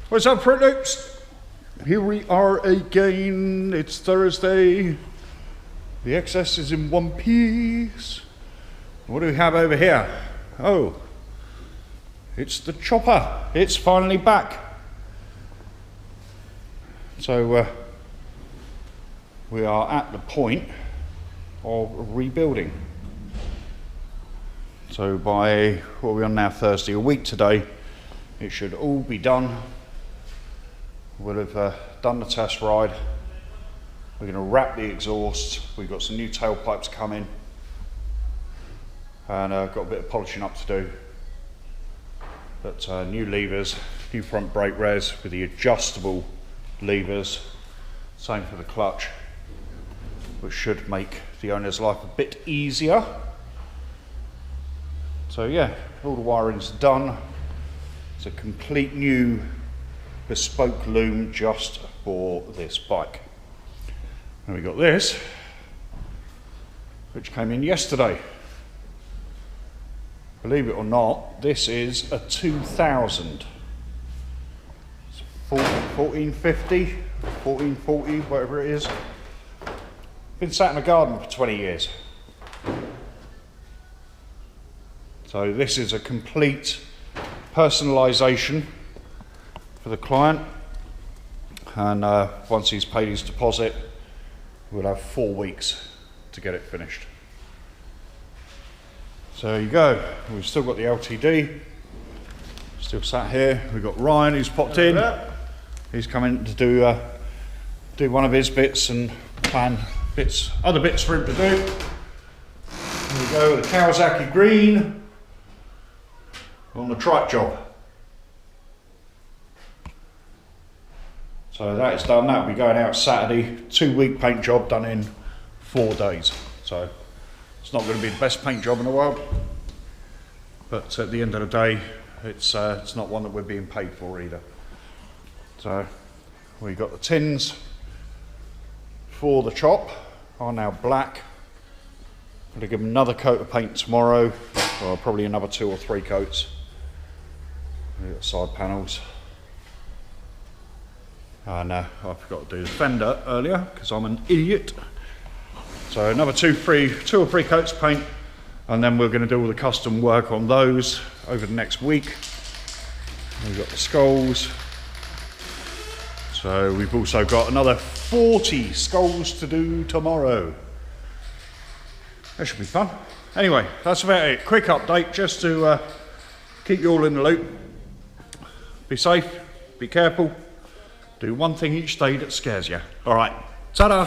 What's up, Fruit Loops? Here we are again. It's Thursday. The excess is in one piece. What do we have over here? Oh, it's the chopper. It's finally back. So we are at the point of rebuilding. So by, what are we on now, Thursday, a week today, it should all be done. We'll have done the test ride. We're going to wrap the exhaust. We've got some new tailpipes coming. And got a bit of polishing up to do. But new levers, new front brake res with the adjustable levers. Same for the clutch, which should make the owner's life a bit easier. So yeah, all the wiring's done. It's a complete new bespoke loom just for this bike. And we got this, which came in yesterday. Believe it or not, this is a 2000. It's 1450, 1440, whatever it is. Been sat in the garden for 20 years. So this is a complete personalisation for the client, and once he's paid his deposit, we'll have 4 weeks to get it finished. So there you go. We've still got the LTD, still sat here. We've got Ryan who's popped in. He's coming to do one of his bits and plan bits, other bits for him to do. There we go, the Kawasaki green on the trike job. So that is done. That'll be going out Saturday. 2-week paint job done in 4 days. So it's not going to be the best paint job in the world, but at the end of the day, it's not one that we're being paid for either. So we got the tins for the chop are now black. I'm going to give them another coat of paint tomorrow, or probably another 2 or 3 coats. We've got side panels. And I forgot to do the fender earlier because I'm an idiot. So another 2 or 3 coats of paint, and then we're going to do all the custom work on those over the next week. We've got the skulls. So we've also got another 40 skulls to do tomorrow. That should be fun. Anyway, that's about it. Quick update just to keep you all in the loop. Be safe, be careful. Do one thing each day that scares you. All right, ta-da!